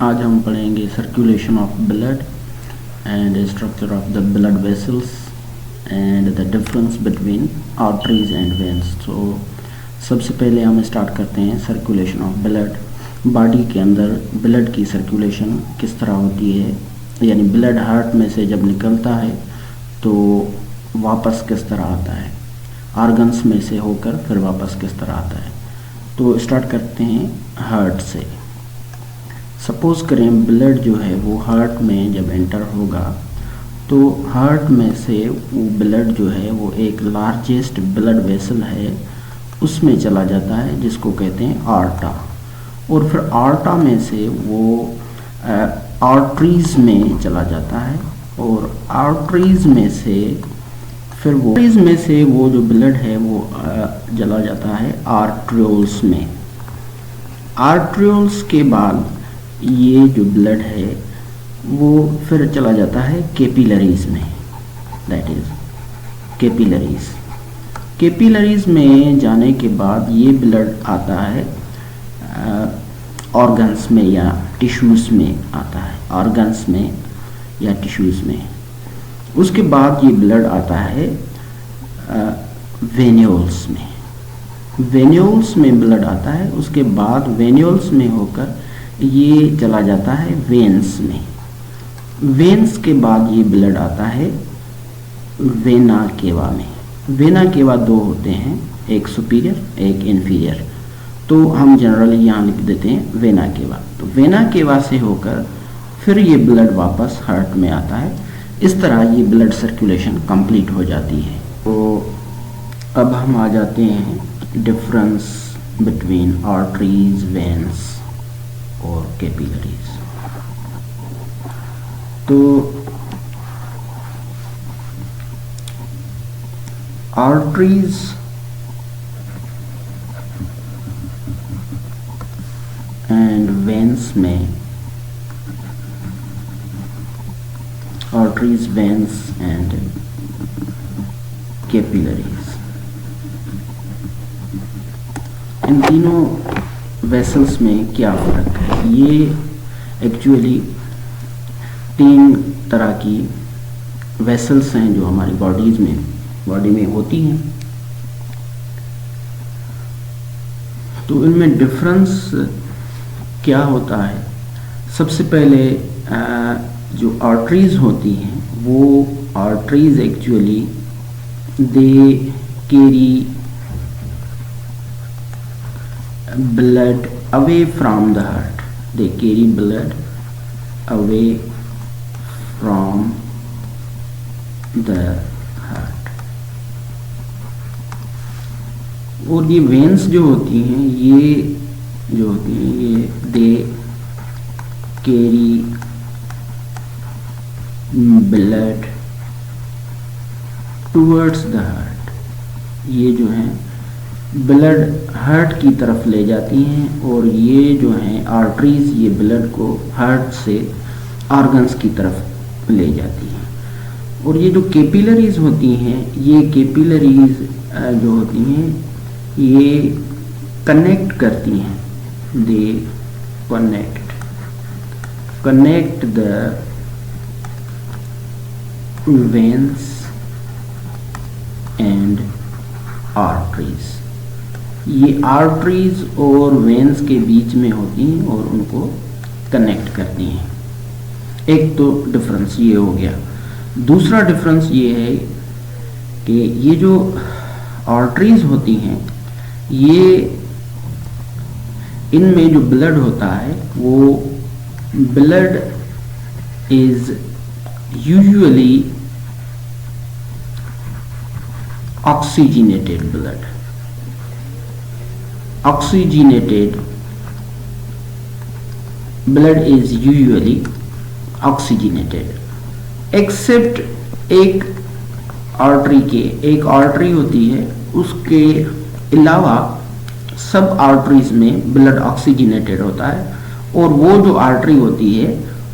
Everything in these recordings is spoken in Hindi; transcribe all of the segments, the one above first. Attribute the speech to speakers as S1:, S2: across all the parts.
S1: आज हम पढ़ेंगे circulation of blood and structure of the blood vessels and the difference between arteries and veins. तो सबसे पहले हम स्टार्ट करते हैं सर्कुलेशन ऑफ ब्लड। बॉडी के अंदर ब्लड की सर्कुलेशन किस तरह होती है, यानी ब्लड हार्ट में से जब निकलता है तो वापस किस तरह आता है, ऑर्गन्स में से होकर फिर वापस किस तरह आता है। तो स्टार्ट करते हैं हार्ट से। सपोज़ करें ब्लड जो है वो हार्ट में जब एंटर होगा तो हार्ट में से वो ब्लड जो है वो एक लार्जेस्ट ब्लड वेसल है उसमें चला जाता है जिसको कहते हैं आर्टा, और फिर आर्टा में से वो आर्टरीज में चला जाता है, और आर्टरीज में से फिर वो जो ब्लड है वो चला जाता है आर्ट्रियोल्स में। आर्ट्रियोल्स के बाद ये जो ब्लड है वो फिर चला जाता है कैपिलरीज में, दैट इज कैपिलरीज। कैपिलरीज में जाने के बाद ये ब्लड आता है ऑर्गन्स में या टिश्यूज़ में आता है, ऑर्गन्स में या टिश्यूज़ में। उसके बाद ये ब्लड आता है वेन्यूल्स में, वेन्यूल्स में ब्लड आता है। उसके बाद वेन्यूल्स में होकर ये चला जाता है वेन्स में, वेन्स के बाद ये ब्लड आता है वेना केवा में। वेना केवा दो होते हैं, एक सुपीरियर एक इन्फीरियर, तो हम जनरली यहाँ लिख देते हैं वेना केवा। तो वेना केवा से होकर फिर ये ब्लड वापस हार्ट में आता है। इस तरह ये ब्लड सर्कुलेशन कंप्लीट हो जाती है। तो अब हम आ जाते हैं डिफरेंस बिटवीन आर्टरीज, वेन्स और कैपिलरीज। तो आर्टरीज एंड वेन्स में, आर्टरीज, वेन्स एंड कैपिलरीज, इन तीनों वेसल्स में क्या फ़र्क है। ये एक्चुअली तीन तरह की वेसल्स हैं जो हमारी बॉडी में होती हैं। तो इनमें डिफरेंस क्या होता है। सबसे पहले जो आर्टरीज होती हैं वो arteries actually they carry blood away from the heart, they carry blood away from the heart। और ये वेन्स जो होती हैं ये they carry blood towards the heart, ये जो है ब्लड हार्ट की तरफ ले जाती हैं, और ये जो हैं आर्टरीज ये ब्लड को हार्ट से ऑर्गन्स की तरफ ले जाती हैं। और ये जो कैपिलरीज होती हैं, ये कैपिलरीज जो होती हैं ये कनेक्ट करती हैं, they connect the veins and arteries. ये आर्टरीज और वेन्स के बीच में होती हैं और उनको कनेक्ट करती हैं। एक तो डिफरेंस ये हो गया। दूसरा डिफरेंस ये है कि ये जो आर्टरीज होती हैं ये इनमें जो ब्लड होता है वो blood is usually oxygenated blood, oxygenated blood is usually oxygenated, except एक आर्टरी होती है, उसके अलावा सब आर्टरीज में ब्लड ऑक्सीजनेटेड होता है, और वो जो आर्टरी होती है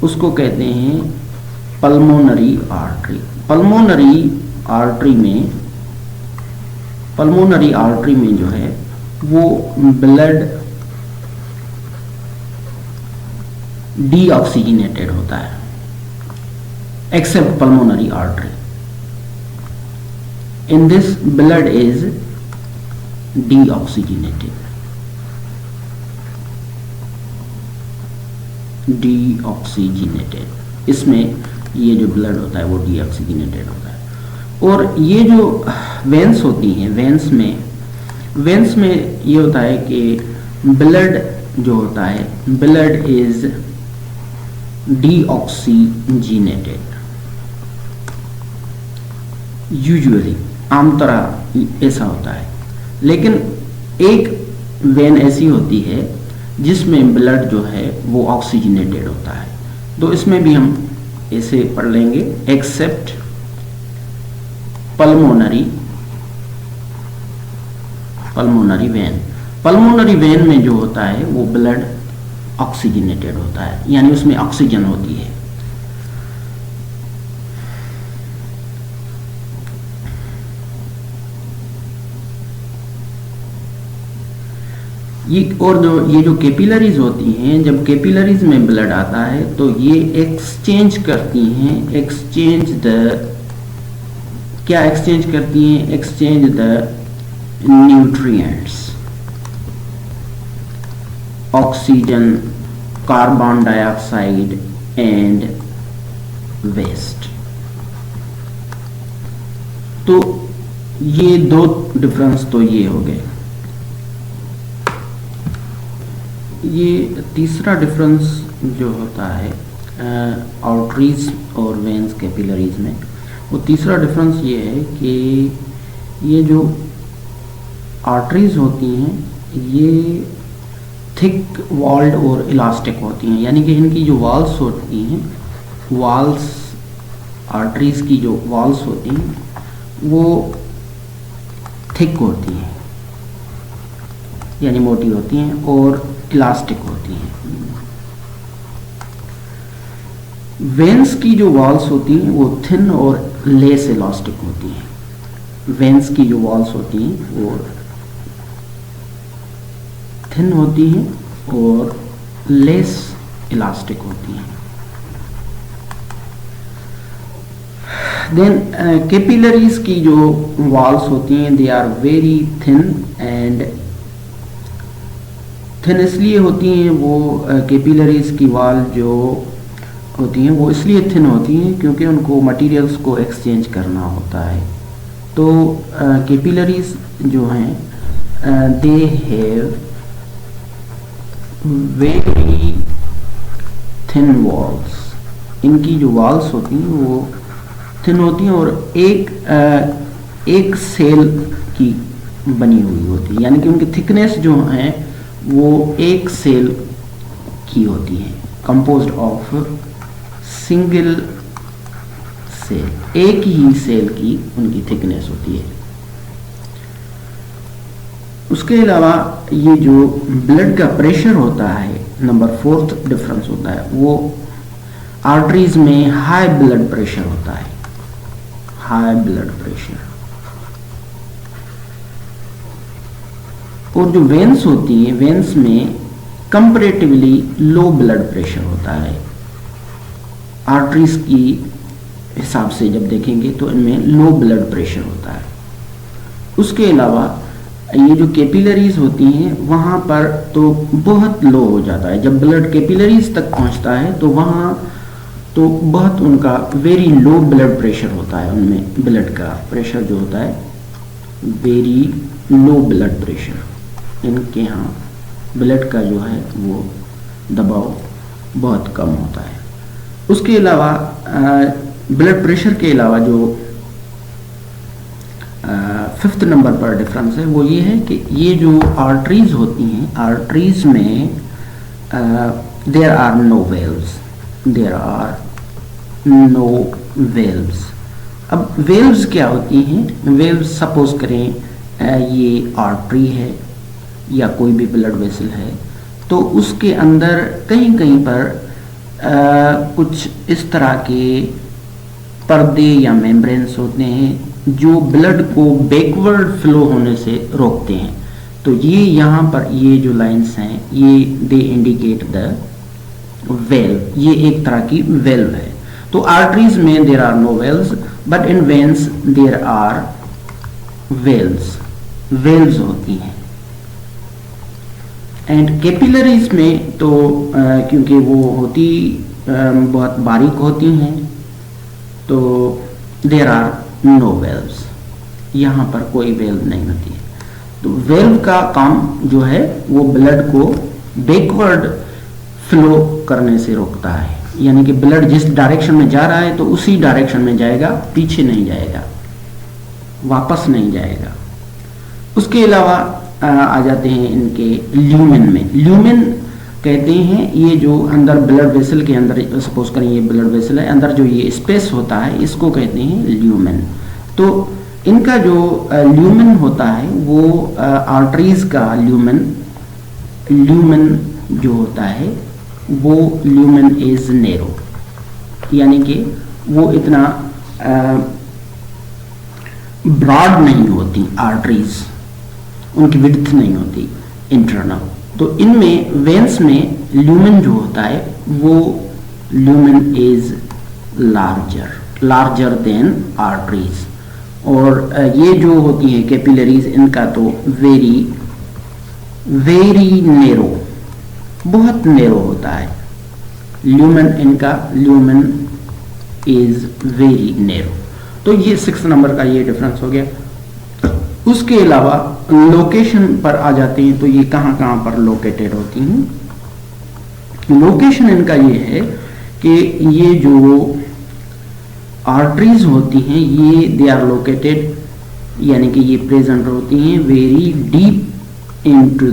S1: उसको कहते हैं पल्मोनरी आर्टरी। पल्मोनरी आर्टरी में जो है वो ब्लड डीऑक्सीजनेटेड होता है, accept pulmonary artery. In this blood is deoxygenated, deoxygenated. इसमें ये जो ब्लड होता है वो डीऑक्सीजनेटेड होता है। और ये जो वेन्स होती हैं, वेन्स में ये होता है कि ब्लड जो होता है, ब्लड इज डीऑक्सीजनेटेड यूजुअली, आम तरह ऐसा होता है। लेकिन एक वेन ऐसी होती है जिसमें ब्लड जो है वो ऑक्सीजनेटेड होता है, तो इसमें भी हम ऐसे पढ़ लेंगे, accept pulmonary vein. Pulmonary vein में जो होता है वो ब्लड ऑक्सीजनेटेड होता है, यानी उसमें ऑक्सीजन होती है। ये जो कैपिलरीज होती हैं, जब कैपिलरीज में ब्लड आता है तो ये एक्सचेंज करती हैं, क्या एक्सचेंज करती हैं? Exchange the nutrients, oxygen, carbon dioxide and waste. तो ये दो डिफरेंस तो ये हो गए। ये तीसरा डिफरेंस जो होता है आर्टरीज और वेन्स कैपिलरीज में, वो तीसरा डिफरेंस ये है कि ये जो आर्टरीज होती हैं ये थिक वॉल्ड और इलास्टिक होती हैं, यानी कि इनकी जो वॉल्स होती हैं, वॉल्स, आर्टरीज की जो वॉल्स होती हैं वो थिक होती हैं, यानी मोटी होती हैं और इलास्टिक होती हैं। वेन्स की जो वॉल्स होती हैं वो थिन और लेस इलास्टिक होती हैं। वेन्स की जो वॉल्स होती हैं वो थिन होती हैं और लेस इलास्टिक होती हैं। देन कैपिलरीज की जो वॉल्स होती हैं, they are very thin and thin इसलिए होती हैं, वो कैपिलरीज की वॉल जो होती हैं वो इसलिए थिन होती हैं क्योंकि उनको मटेरियल्स को एक्सचेंज करना होता है। तो कैपिलरीज जो हैं they have very thin walls, इनकी जो वॉल्स होती हैं वो थिन होती हैं और एक सेल की बनी हुई होती है, यानी कि उनकी थिकनेस जो है वो एक सेल की होती है, कंपोज्ड ऑफ सिंगल सेल, एक ही सेल की उनकी थिकनेस होती है। उसके अलावा ये जो ब्लड का प्रेशर होता है, नंबर 4th डिफरेंस होता है, वो आर्टरीज में हाई ब्लड प्रेशर होता है, हाई ब्लड प्रेशर। और जो वेन्स होती हैं, वेन्स में कंपैरेटिवली लो ब्लड प्रेशर होता है। आर्टरीज की हिसाब से जब देखेंगे तो इनमें लो ब्लड प्रेशर होता है। उसके अलावा ये जो कैपिलरीज होती हैं वहाँ पर तो बहुत लो हो जाता है, जब ब्लड कैपिलरीज तक पहुँचता है तो वहाँ तो बहुत उनका वेरी लो ब्लड प्रेशर होता है, उनमें ब्लड का प्रेशर जो होता है वेरी लो ब्लड प्रेशर, इनके यहाँ ब्लड का जो है वो दबाव बहुत कम होता है। उसके अलावा ब्लड प्रेशर के अलावा जो 5th नंबर पर डिफरेंस है वो ये है कि ये जो आर्टरीज होती हैं, आर्टरीज में there are no valves, there are no valves. अब वेल्व्स क्या होती हैं? वेल्व्स सपोज करें ये आर्टरी है या कोई भी ब्लड वेसल है, तो उसके अंदर कहीं कहीं पर कुछ इस तरह के पर्दे या मेम्ब्रेन्स होते हैं जो ब्लड को बैकवर्ड फ्लो होने से रोकते हैं। तो ये यहाँ पर ये जो लाइंस हैं ये दे इंडिकेट द वेल्व, ये एक तरह की वेल्व है। तो आर्टरीज में there are no valves, but in veins there are valves, valves होती हैं। एंड कैपिलरीज में तो क्योंकि वो होती बहुत बारीक होती हैं, तो देर आर नो वेल्व्स, यहाँ पर कोई वेल्व नहीं होती है। तो वेल्व का काम जो है वो ब्लड को बैकवर्ड फ्लो करने से रोकता है, यानी कि ब्लड जिस डायरेक्शन में जा रहा है तो उसी डायरेक्शन में जाएगा, पीछे नहीं जाएगा, वापस नहीं जाएगा। उसके अलावा आ जाते हैं इनके ल्यूमेन में। ल्यूमेन कहते हैं ये जो अंदर ब्लड वेसल के अंदर, सपोज करें ये ब्लड वेसल है, अंदर जो ये स्पेस होता है इसको कहते हैं ल्यूमेन। तो इनका जो ल्यूमेन होता है वो आर्टरीज का ल्यूमेन जो होता है वो ल्यूमेन इज नैरो, यानी कि वो इतना ब्रॉड नहीं होती आर्टरीज, उनकी विड्थ नहीं होती इंटरनल। तो इनमें वेन्स में ल्यूमेन जो होता है वो lumen is larger than arteries. और ये जो होती है कैपिलरीज, इनका तो वेरी नेरो, बहुत नेरो होता है ल्यूमेन, इनका ल्यूमेन इज वेरी नेरो। तो ये 6 नंबर का ये डिफरेंस हो गया। उसके अलावा लोकेशन पर आ जाते हैं, तो ये कहाँ कहाँ पर लोकेटेड होती हैं। लोकेशन इनका ये है कि ये जो आर्टरीज होती हैं ये दे आर लोकेटेड, यानी कि ये प्रेजेंट होती हैं very deep into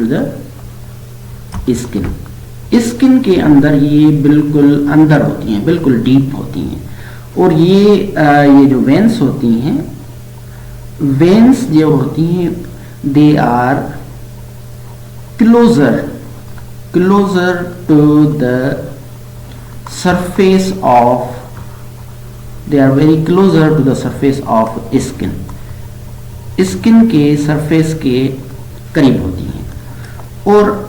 S1: the skin. Skin के अंदर ये बिल्कुल अंदर होती हैं, बिल्कुल डीप होती हैं। और ये जो वेन्स होती हैं, वेन्स जो होती हैं they are closer to the surface of, they are very closer to the surface of skin, skin के सरफेस के करीब होती हैं। और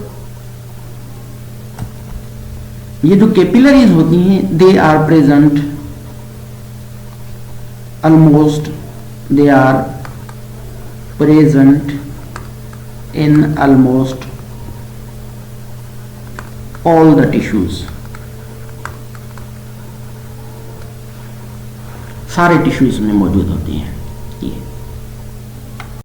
S1: ये जो कैपिलरीज होती हैं they are present in almost all the tissues, सारे टिश्यूज में मौजूद होती हैं।